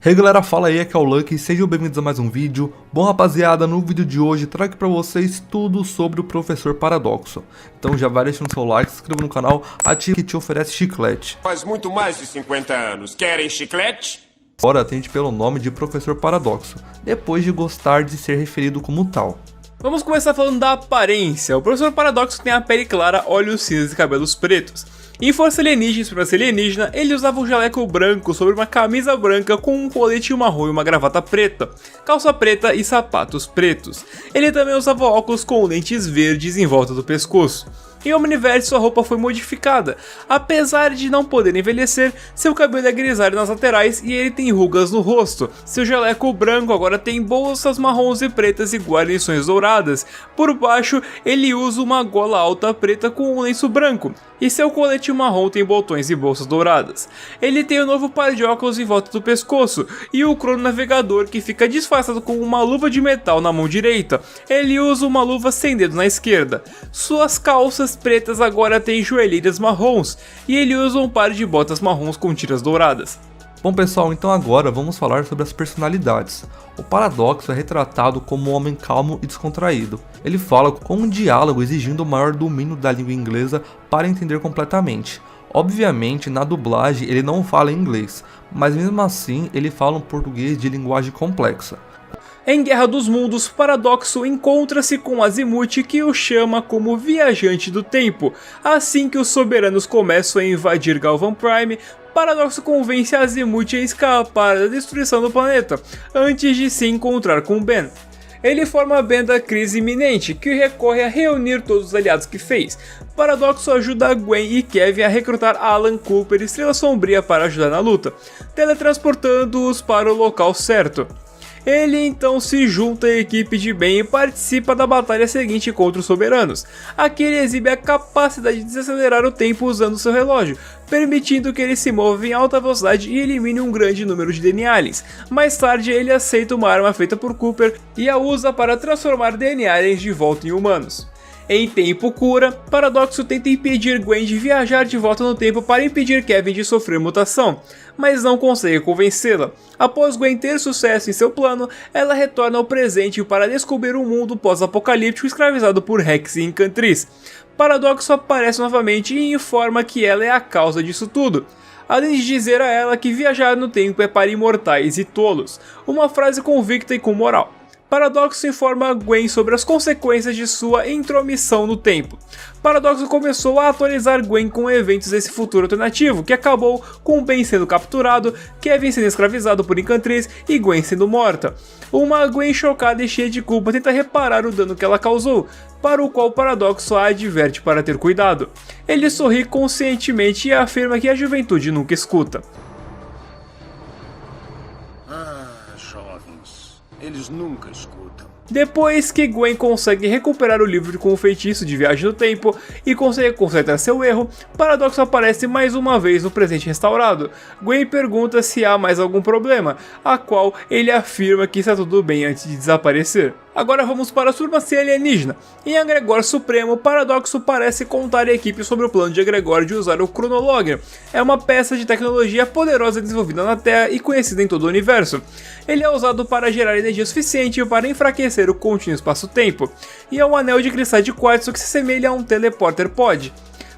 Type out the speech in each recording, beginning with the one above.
Hey galera, fala aí, aqui é o Lucky, sejam bem-vindos a mais um vídeo. Bom rapaziada, no vídeo de hoje trago pra vocês tudo sobre o Professor Paradoxo. Então já vai deixando seu like, se inscreva no canal, ative que te oferece chiclete. Faz muito mais de 50 anos, querem chiclete? Agora atende pelo nome de Professor Paradoxo, depois de gostar de ser referido como tal. Vamos começar falando da aparência. O Professor Paradoxo tem a pele clara, olhos cinzas e cabelos pretos. Em Força Alienígena e Esperança Alienígena, ele usava um jaleco branco sobre uma camisa branca com um colete marrom e uma gravata preta, calça preta e sapatos pretos. Ele também usava óculos com lentes verdes em volta do pescoço. Em Omniverse, sua roupa foi modificada. Apesar de não poder envelhecer, seu cabelo é grisalho nas laterais e ele tem rugas no rosto. Seu jaleco branco agora tem bolsas marrons e pretas e guarnições douradas. Por baixo, ele usa uma gola alta preta com um lenço branco. E seu colete marrom tem botões e bolsas douradas. Ele tem um novo par de óculos em volta do pescoço e o crononavegador que fica disfarçado com uma luva de metal na mão direita. Ele usa uma luva sem dedo na esquerda. Suas calças pretas agora têm joelheiras marrons e ele usa um par de botas marrons com tiras douradas. Bom pessoal, então agora vamos falar sobre as personalidades. O Paradoxo é retratado como um homem calmo e descontraído. Ele fala com um diálogo exigindo o maior domínio da língua inglesa para entender completamente. Obviamente, na dublagem ele não fala inglês, mas mesmo assim ele fala um português de linguagem complexa. Em Guerra dos Mundos, Paradoxo encontra-se com Azimuth, que o chama como viajante do tempo. Assim que os soberanos começam a invadir Galvan Prime, Paradoxo convence Azimuth a escapar da destruição do planeta, antes de se encontrar com Ben. Ele forma a banda Crise Iminente, que recorre a reunir todos os aliados que fez. Paradoxo ajuda Gwen e Kevin a recrutar Alan, Cooper e Estrela Sombria para ajudar na luta, teletransportando-os para o local certo. Ele então se junta à equipe de Ben e participa da batalha seguinte contra os soberanos. Aqui ele exibe a capacidade de desacelerar o tempo usando seu relógio, permitindo que ele se mova em alta velocidade e elimine um grande número de DNA aliens. Mais tarde ele aceita uma arma feita por Cooper e a usa para transformar DNA aliens de volta em humanos. Em Tempo Cura, Paradoxo tenta impedir Gwen de viajar de volta no tempo para impedir Kevin de sofrer mutação, mas não consegue convencê-la. Após Gwen ter sucesso em seu plano, ela retorna ao presente para descobrir um mundo pós-apocalíptico escravizado por Rex e Encantriz. Paradoxo aparece novamente e informa que ela é a causa disso tudo, além de dizer a ela que viajar no tempo é para imortais e tolos, uma frase convicta e com moral. Paradoxo informa Gwen sobre as consequências de sua intromissão no tempo. Paradoxo começou a atualizar Gwen com eventos desse futuro alternativo, que acabou com Ben sendo capturado, Kevin sendo escravizado por Encantriz e Gwen sendo morta. Uma Gwen chocada e cheia de culpa tenta reparar o dano que ela causou, para o qual Paradoxo a adverte para ter cuidado. Ele sorri conscientemente e afirma que a juventude nunca escuta. Eles nunca escutam. Depois que Gwen consegue recuperar o livro com o feitiço de viagem no tempo e consegue consertar seu erro, Paradoxo aparece mais uma vez no presente restaurado. Gwen pergunta se há mais algum problema, a qual ele afirma que está tudo bem antes de desaparecer. Agora vamos para a Supremacia Alienígena. Em Agregor Supremo, Paradoxo parece contar à equipe sobre o plano de Agregor de usar o Chronologian. É uma peça de tecnologia poderosa desenvolvida na Terra e conhecida em todo o universo. Ele é usado para gerar energia suficiente para enfraquecer o contínuo espaço-tempo, e é um anel de cristais de quartzo que se assemelha a um teleporter pod.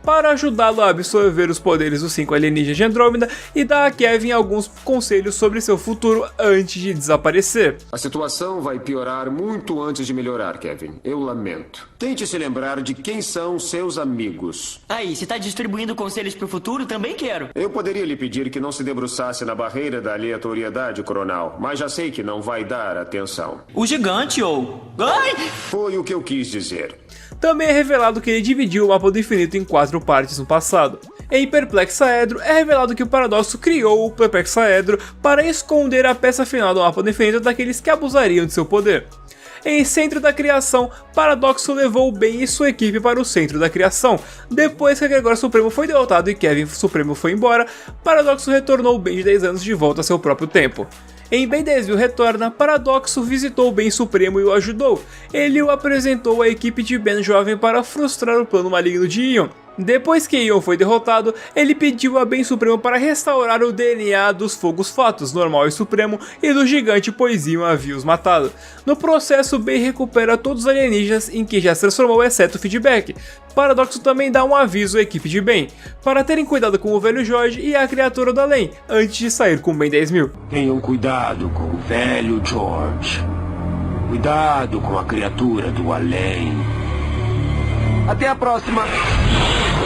Para ajudá-lo a absorver os poderes dos 5 alienígenas de Andrômeda e dar a Kevin alguns conselhos sobre seu futuro antes de desaparecer. A situação vai piorar muito antes de melhorar, Kevin. Eu lamento. Tente se lembrar de quem são seus amigos. Aí, se tá distribuindo conselhos pro futuro, também quero. Eu poderia lhe pedir que não se debruçasse na barreira da aleatoriedade coronal, mas já sei que não vai dar atenção. O gigante ou... Ai! Foi o que eu quis dizer. Também é revelado que ele dividiu o mapa do infinito em 4 partes no passado. Em Perplexaedro, é revelado que o Paradoxo criou o Perplexaedro para esconder a peça final do mapa do infinito daqueles que abusariam de seu poder. Em Centro da Criação, Paradoxo levou Ben e sua equipe para o Centro da Criação. Depois que Agregor Supremo foi derrotado e Kevin Supremo foi embora, Paradoxo retornou Ben de 10 anos de volta a seu próprio tempo. Em Ben 10.000 Retorna, Paradoxo visitou o Ben Supremo e o ajudou. Ele o apresentou à equipe de Ben jovem para frustrar o plano maligno de Ion. Depois que Ion foi derrotado, ele pediu a Ben Supremo para restaurar o DNA dos Fogos Fatos, Normal e Supremo, e do gigante, pois Ion havia os matado. No processo, Ben recupera todos os alienígenas em que já se transformou, exceto o Feedback. Paradoxo também dá um aviso à equipe de Ben, para terem cuidado com o velho George e a criatura do além, antes de sair com Ben 10.000. Tenham cuidado com o velho George. Cuidado com a criatura do além. Até a próxima!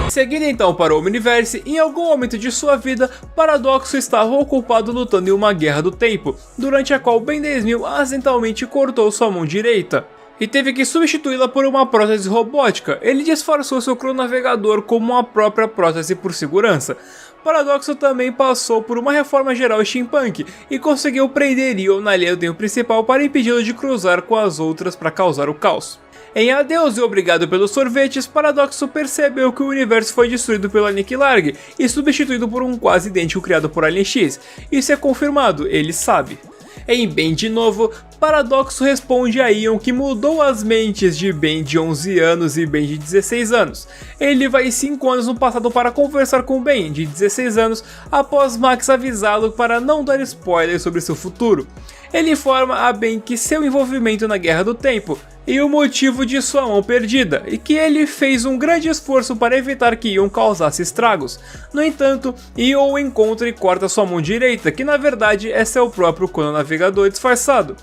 Seguindo então para o Omniverse, em algum momento de sua vida, Paradoxo estava ocupado lutando em uma guerra do tempo, durante a qual Ben 10.000 acidentalmente cortou sua mão direita e teve que substituí-la por uma prótese robótica. Ele disfarçou seu crononavegador como uma própria prótese por segurança. Paradoxo também passou por uma reforma geral steampunk e conseguiu prender Ion na linha do tempo principal para impedi-lo de cruzar com as outras para causar o caos. Em Adeus e Obrigado pelos Sorvetes, Paradoxo percebeu que o universo foi destruído pelo Aniquilarg e substituído por um quase idêntico criado por Alien X. Isso é confirmado, ele sabe. Em Ben de novo, Paradoxo responde a Ion que mudou as mentes de Ben de 11 anos e Ben de 16 anos. Ele vai 5 anos no passado para conversar com Ben, de 16 anos, após Max avisá-lo para não dar spoilers sobre seu futuro. Ele informa a Ben que seu envolvimento na Guerra do Tempo e o motivo de sua mão perdida, e que ele fez um grande esforço para evitar que Ion causasse estragos. No entanto, Ion o encontra e corta sua mão direita, que na verdade é seu próprio crononavegador disfarçado,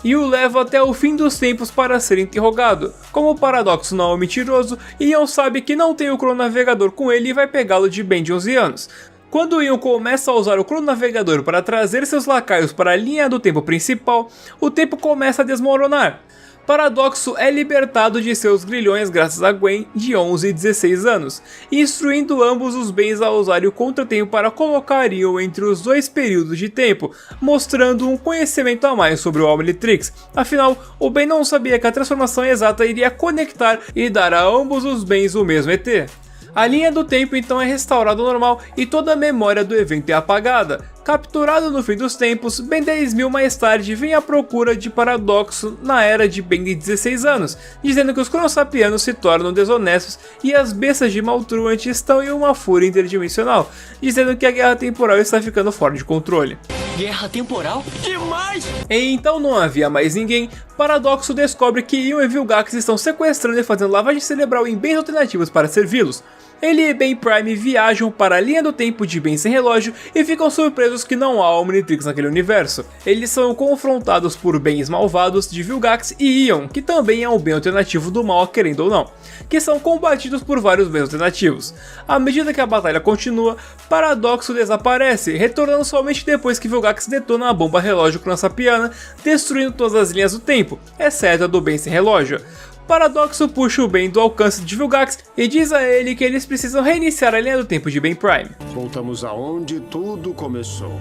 e o leva até o fim dos tempos para ser interrogado. Como o Paradoxo não é um mentiroso, Ion sabe que não tem o crononavegador com ele e vai pegá-lo de Ben de 11 anos. Quando Ion começa a usar o crononavegador para trazer seus lacaios para a linha do tempo principal, o tempo começa a desmoronar. Paradoxo é libertado de seus grilhões graças a Gwen, de 11 e 16 anos, instruindo ambos os Bens a usarem o contratempo para colocar Ion entre os dois períodos de tempo, mostrando um conhecimento a mais sobre o Omnitrix. Afinal, o Ben não sabia que a transformação exata iria conectar e dar a ambos os Bens o mesmo ET. A linha do tempo então é restaurada ao normal e toda a memória do evento é apagada. Capturado no fim dos tempos, Ben 10.000 mais tarde vem à procura de Paradoxo na era de Ben de 16 anos, dizendo que os cronossapianos se tornam desonestos e as bestas de Maltruant estão em uma fúria interdimensional, dizendo que a guerra temporal está ficando fora de controle. Guerra temporal? Demais! Então não havia mais ninguém, Paradoxo descobre que Ion e Vilgax estão sequestrando e fazendo lavagem cerebral em bens alternativos para servi-los. Ele e Ben Prime viajam para a linha do tempo de Ben sem relógio e ficam surpresos que não há Omnitrix naquele universo. Eles são confrontados por bens malvados de Vilgax e Ion, que também é um bem alternativo do mal, querendo ou não, que são combatidos por vários bens alternativos. À medida que a batalha continua, Paradoxo desaparece, retornando somente depois que Vilgax detona a bomba relógio cronossapiana, destruindo todas as linhas do tempo, exceto a do Ben sem relógio. Paradoxo puxa o Ben do alcance de Vilgax e diz a ele que eles precisam reiniciar a linha do tempo de Ben Prime. Voltamos aonde tudo começou.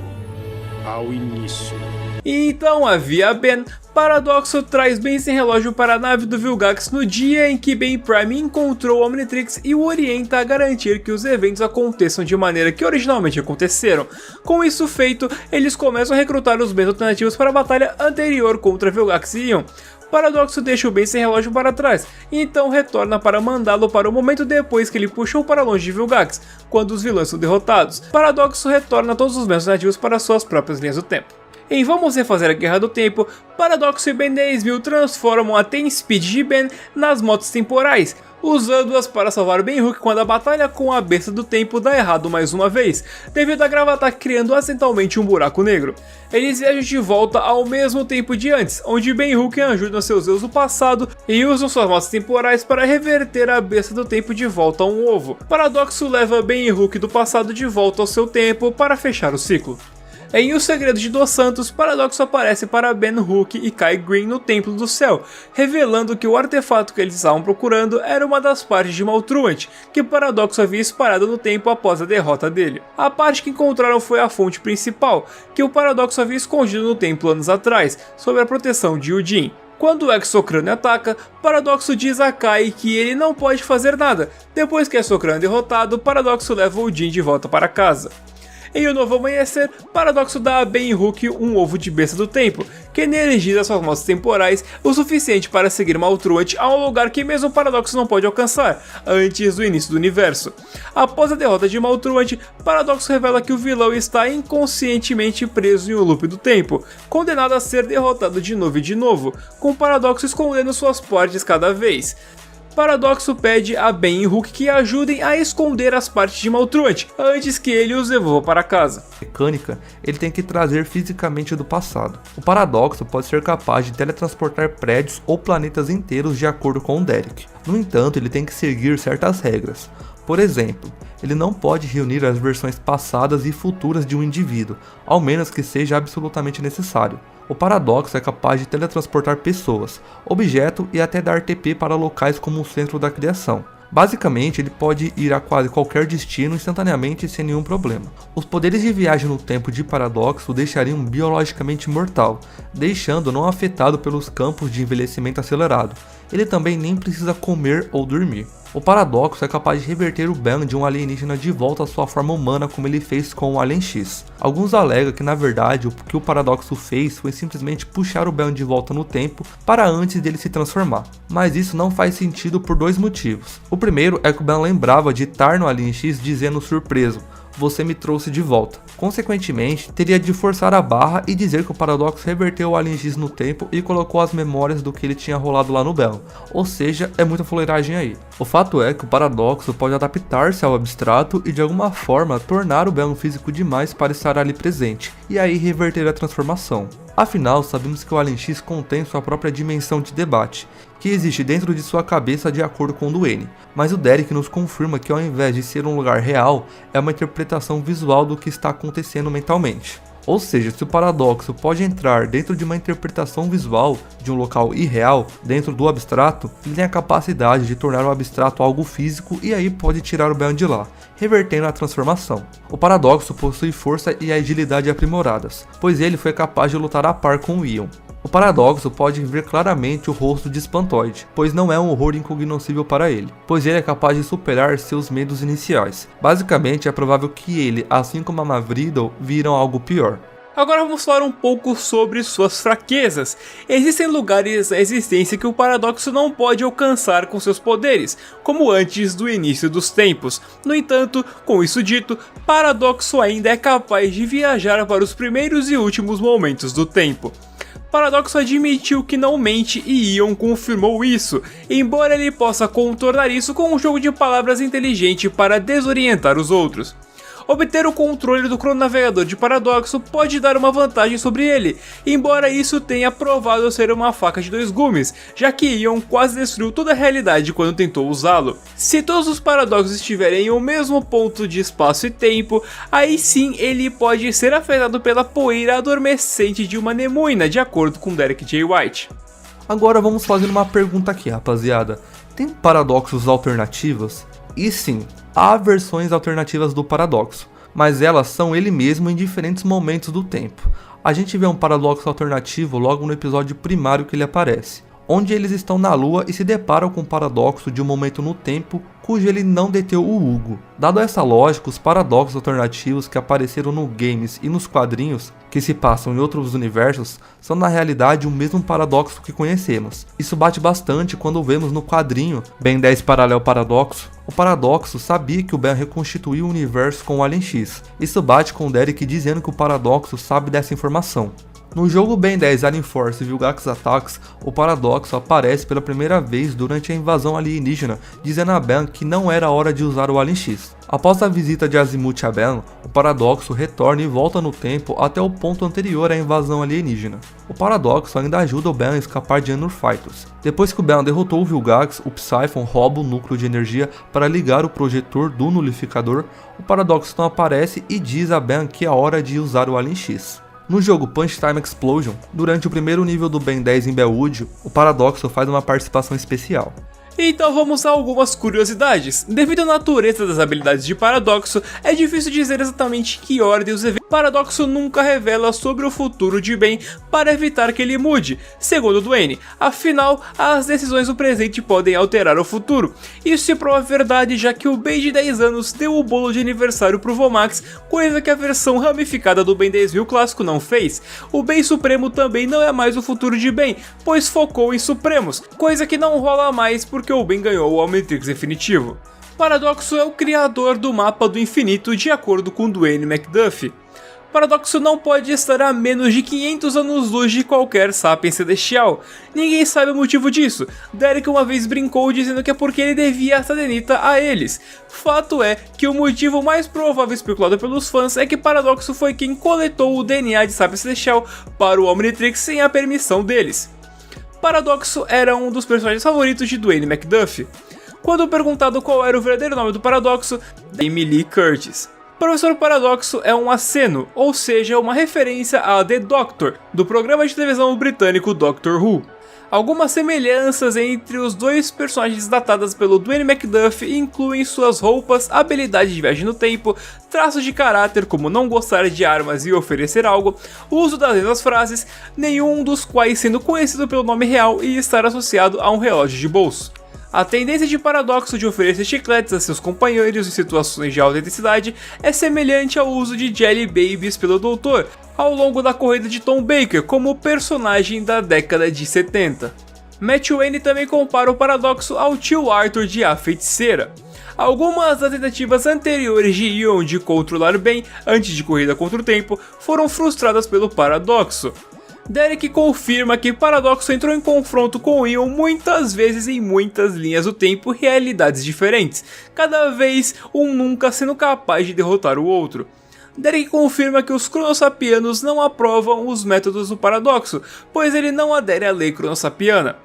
Ao início. E então, via Ben, Paradoxo traz Ben sem relógio para a nave do Vilgax no dia em que Ben Prime encontrou o Omnitrix e o orienta a garantir que os eventos aconteçam de maneira que originalmente aconteceram. Com isso feito, eles começam a recrutar os bens alternativos para a batalha anterior contra Vilgax e Ion. Paradoxo deixa o Ben sem relógio para trás, e então retorna para mandá-lo para o momento depois que ele puxou para longe de Vilgax, quando os vilões são derrotados. Paradoxo retorna todos os bens alternativos para suas próprias linhas do tempo. Em Vamos Refazer a Guerra do Tempo, Paradoxo e Ben 10.000 transformam a Ten Speed de Ben nas motos temporais, usando-as para salvar Ben-Hook quando a batalha com a besta do tempo dá errado mais uma vez, devido a Gravatar criando acidentalmente um buraco negro. Eles viajam de volta ao mesmo tempo de antes, onde Ben-Hook ajuda seus deuses do passado e usam suas motos temporais para reverter a besta do tempo de volta a um ovo. Paradoxo leva Ben-Hook do passado de volta ao seu tempo para fechar o ciclo. Em O Segredo de Dos Santos, Paradoxo aparece para Ben-Hook e Kai Green no Templo do Céu, revelando que o artefato que eles estavam procurando era uma das partes de Maltruant, que Paradoxo havia espalhado no tempo após a derrota dele. A parte que encontraram foi a fonte principal, que o Paradoxo havia escondido no templo anos atrás, sob a proteção de Yujin. Quando o Exocrânio ataca, Paradoxo diz a Kai que ele não pode fazer nada. Depois que Exocrânio é derrotado, Paradoxo leva o Jin de volta para casa. Em um novo amanhecer, Paradoxo dá a Ben e Hulk um ovo de besta do tempo, que energiza suas moças temporais o suficiente para seguir Maltruant a um lugar que mesmo Paradoxo não pode alcançar, antes do início do universo. Após a derrota de Maltruant, Paradoxo revela que o vilão está inconscientemente preso em um loop do tempo, condenado a ser derrotado de novo e de novo, com Paradoxo escondendo suas partes cada vez. Paradoxo pede a Ben e Hulk que ajudem a esconder as partes de Maltruant antes que ele os devolva para casa. Mecânica, ele tem que trazer fisicamente do passado. O Paradoxo pode ser capaz de teletransportar prédios ou planetas inteiros de acordo com o Derek. No entanto, ele tem que seguir certas regras. Por exemplo, ele não pode reunir as versões passadas e futuras de um indivíduo, ao menos que seja absolutamente necessário. O Paradoxo é capaz de teletransportar pessoas, objetos e até dar TP para locais como o centro da criação. Basicamente, ele pode ir a quase qualquer destino instantaneamente sem nenhum problema. Os poderes de viagem no tempo de Paradoxo o deixariam biologicamente mortal, deixando não afetado pelos campos de envelhecimento acelerado. Ele também nem precisa comer ou dormir. O Paradoxo é capaz de reverter o Ben de um alienígena de volta à sua forma humana como ele fez com o Alien X. Alguns alegam que na verdade o que o Paradoxo fez foi simplesmente puxar o Ben de volta no tempo para antes dele se transformar. Mas isso não faz sentido por dois motivos. O primeiro é que o Ben lembrava de estar no Alien X dizendo surpreso: "Você me trouxe de volta". Consequentemente, teria de forçar a barra e dizer que o Paradoxo reverteu o Alien X no tempo e colocou as memórias do que ele tinha rolado lá no Ben. Ou seja, é muita fuleiragem aí. O fato é que o Paradoxo pode adaptar-se ao abstrato e de alguma forma tornar o Ben físico demais para estar ali presente, e aí reverter a transformação. Afinal, sabemos que o Alien X contém sua própria dimensão de debate, que existe dentro de sua cabeça de acordo com o do N, mas o Derek nos confirma que ao invés de ser um lugar real, é uma interpretação visual do que está acontecendo mentalmente. Ou seja, se o Paradoxo pode entrar dentro de uma interpretação visual de um local irreal, dentro do abstrato, ele tem a capacidade de tornar o abstrato algo físico e aí pode tirar o Ben de lá, revertendo a transformação. O Paradoxo possui força e agilidade aprimoradas, pois ele foi capaz de lutar a par com o Ion. O Paradoxo pode ver claramente o rosto de Espantoide, pois não é um horror incognoscível para ele, pois ele é capaz de superar seus medos iniciais. Basicamente, é provável que ele, assim como a Mavriddle, viram algo pior. Agora vamos falar um pouco sobre suas fraquezas. Existem lugares na existência que o Paradoxo não pode alcançar com seus poderes, como antes do início dos tempos. No entanto, com isso dito, Paradoxo ainda é capaz de viajar para os primeiros e últimos momentos do tempo. Paradoxo admitiu que não mente e Ion confirmou isso, embora ele possa contornar isso com um jogo de palavras inteligente para desorientar os outros. Obter o controle do crononavegador de Paradoxo pode dar uma vantagem sobre ele, embora isso tenha provado ser uma faca de dois gumes, já que Ion quase destruiu toda a realidade quando tentou usá-lo. Se todos os Paradoxos estiverem em um mesmo ponto de espaço e tempo, aí sim ele pode ser afetado pela poeira adormecente de uma nemuína, de acordo com Derek J. White. Agora vamos fazer uma pergunta aqui, rapaziada. Tem paradoxos alternativos? E sim, há versões alternativas do Paradoxo, mas elas são ele mesmo em diferentes momentos do tempo. A gente vê um Paradoxo alternativo logo no episódio primário que ele aparece, onde eles estão na Lua e se deparam com o paradoxo de um momento no tempo cujo ele não deteu o Hugo. Dado essa lógica, os paradoxos alternativos que apareceram no games e nos quadrinhos, que se passam em outros universos, são na realidade o mesmo paradoxo que conhecemos. Isso bate bastante quando vemos no quadrinho Ben 10 Paralelo Paradoxo. O Paradoxo sabia que o Ben reconstituiu o universo com o Alien X. Isso bate com o Derek dizendo que o Paradoxo sabe dessa informação. No jogo Ben 10 Alien Force Vilgax Attacks, o Paradoxo aparece pela primeira vez durante a invasão alienígena, dizendo a Ben que não era hora de usar o Alien X. Após a visita de Azimuth a Ben, o Paradoxo retorna e volta no tempo até o ponto anterior à invasão alienígena. O Paradoxo ainda ajuda o Ben a escapar de Anur Fighters. Depois que o Ben derrotou o Vilgax, o Psyphon rouba o núcleo de energia para ligar o projetor do nulificador. O Paradoxo então aparece e diz a Ben que é hora de usar o Alien X. No jogo Punch Time Explosion, durante o primeiro nível do Ben 10 em Bellwood, o Paradoxo faz uma participação especial. Então vamos a algumas curiosidades. Devido à natureza das habilidades de Paradoxo, é difícil dizer exatamente que ordem os eventos. Paradoxo nunca revela sobre o futuro de Ben para evitar que ele mude, segundo Dwayne. Afinal, as decisões do presente podem alterar o futuro. Isso se prova verdade, já que o Ben de 10 anos deu o bolo de aniversário pro Vomax, coisa que a versão ramificada do Ben 10.000 clássico não fez. O Ben Supremo também não é mais o futuro de Ben, pois focou em Supremos, coisa que não rola mais porque o Ben ganhou o Omnitrix definitivo. Paradoxo é o criador do mapa do infinito de acordo com Dwayne McDuffie. Paradoxo não pode estar a menos de 500 anos-luz de qualquer Sapiens celestial. Ninguém sabe o motivo disso. Derek uma vez brincou dizendo que é porque ele devia a Sadenita a eles. Fato é que o motivo mais provável especulado pelos fãs é que Paradoxo foi quem coletou o DNA de Sapiens celestial para o Omnitrix sem a permissão deles. Paradoxo era um dos personagens favoritos de Dwayne McDuffie. Quando perguntado qual era o verdadeiro nome do Paradoxo, Jamie Lee Curtis. Professor Paradoxo é um aceno, ou seja, uma referência a The Doctor, do programa de televisão britânico Doctor Who. Algumas semelhanças entre os dois personagens datadas pelo Dwayne McDuffie incluem suas roupas, habilidade de viagem no tempo, traços de caráter como não gostar de armas e oferecer algo, uso das mesmas frases, nenhum dos quais sendo conhecido pelo nome real e estar associado a um relógio de bolso. A tendência de Paradoxo de oferecer chicletes a seus companheiros em situações de alta intensidade é semelhante ao uso de Jelly Babies pelo Doutor ao longo da corrida de Tom Baker como personagem da década de 70. Matt Wayne também compara o Paradoxo ao tio Arthur de A Feiticeira. Algumas das tentativas anteriores de Ion de controlar Ben antes de Corrida contra o Tempo foram frustradas pelo Paradoxo. Derek confirma que Paradoxo entrou em confronto com Ion muitas vezes em muitas linhas do tempo e realidades diferentes, cada vez um nunca sendo capaz de derrotar o outro. Derek confirma que os cronossapianos não aprovam os métodos do Paradoxo, pois ele não adere à lei cronossapiana.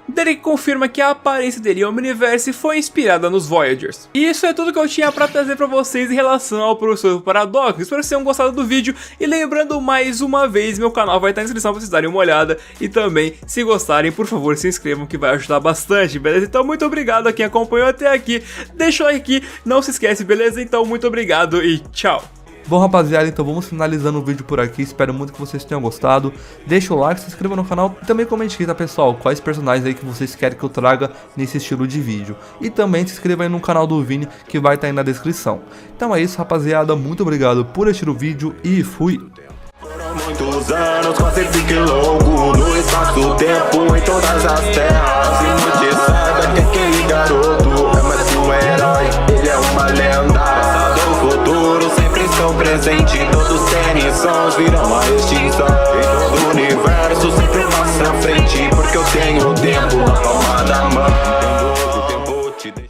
Derek confirma que a aparência dele em Omniverse foi inspirada nos Voyagers. E isso é tudo que eu tinha pra trazer pra vocês em relação ao Professor Paradoxo. Espero que vocês tenham gostado do vídeo. E lembrando mais uma vez, meu canal vai estar na descrição pra vocês darem uma olhada. E também, se gostarem, por favor, se inscrevam que vai ajudar bastante, beleza? Então muito obrigado a quem acompanhou até aqui. Deixa o like aqui, não se esquece, beleza? Então muito obrigado e tchau! Bom, rapaziada, então vamos finalizando o vídeo por aqui, espero muito que vocês tenham gostado. Deixa o like, se inscreva no canal e também comente aqui, tá pessoal, quais personagens aí que vocês querem que eu traga nesse estilo de vídeo. E também se inscreva aí no canal do Vini, que vai estar aí na descrição. Então é isso, rapaziada, muito obrigado por assistir o vídeo e fui! Foram muitos anos, quase fiquei louco no espaço-tempo, em todas as terras. E muito sabe que aquele garoto é mais que um herói, ele é uma lenda. Passado ou futuro sempre estão presentes, todos terem sons viram a extinção. E todo o universo sempre passa à frente, porque eu tenho o tempo na palma da mão.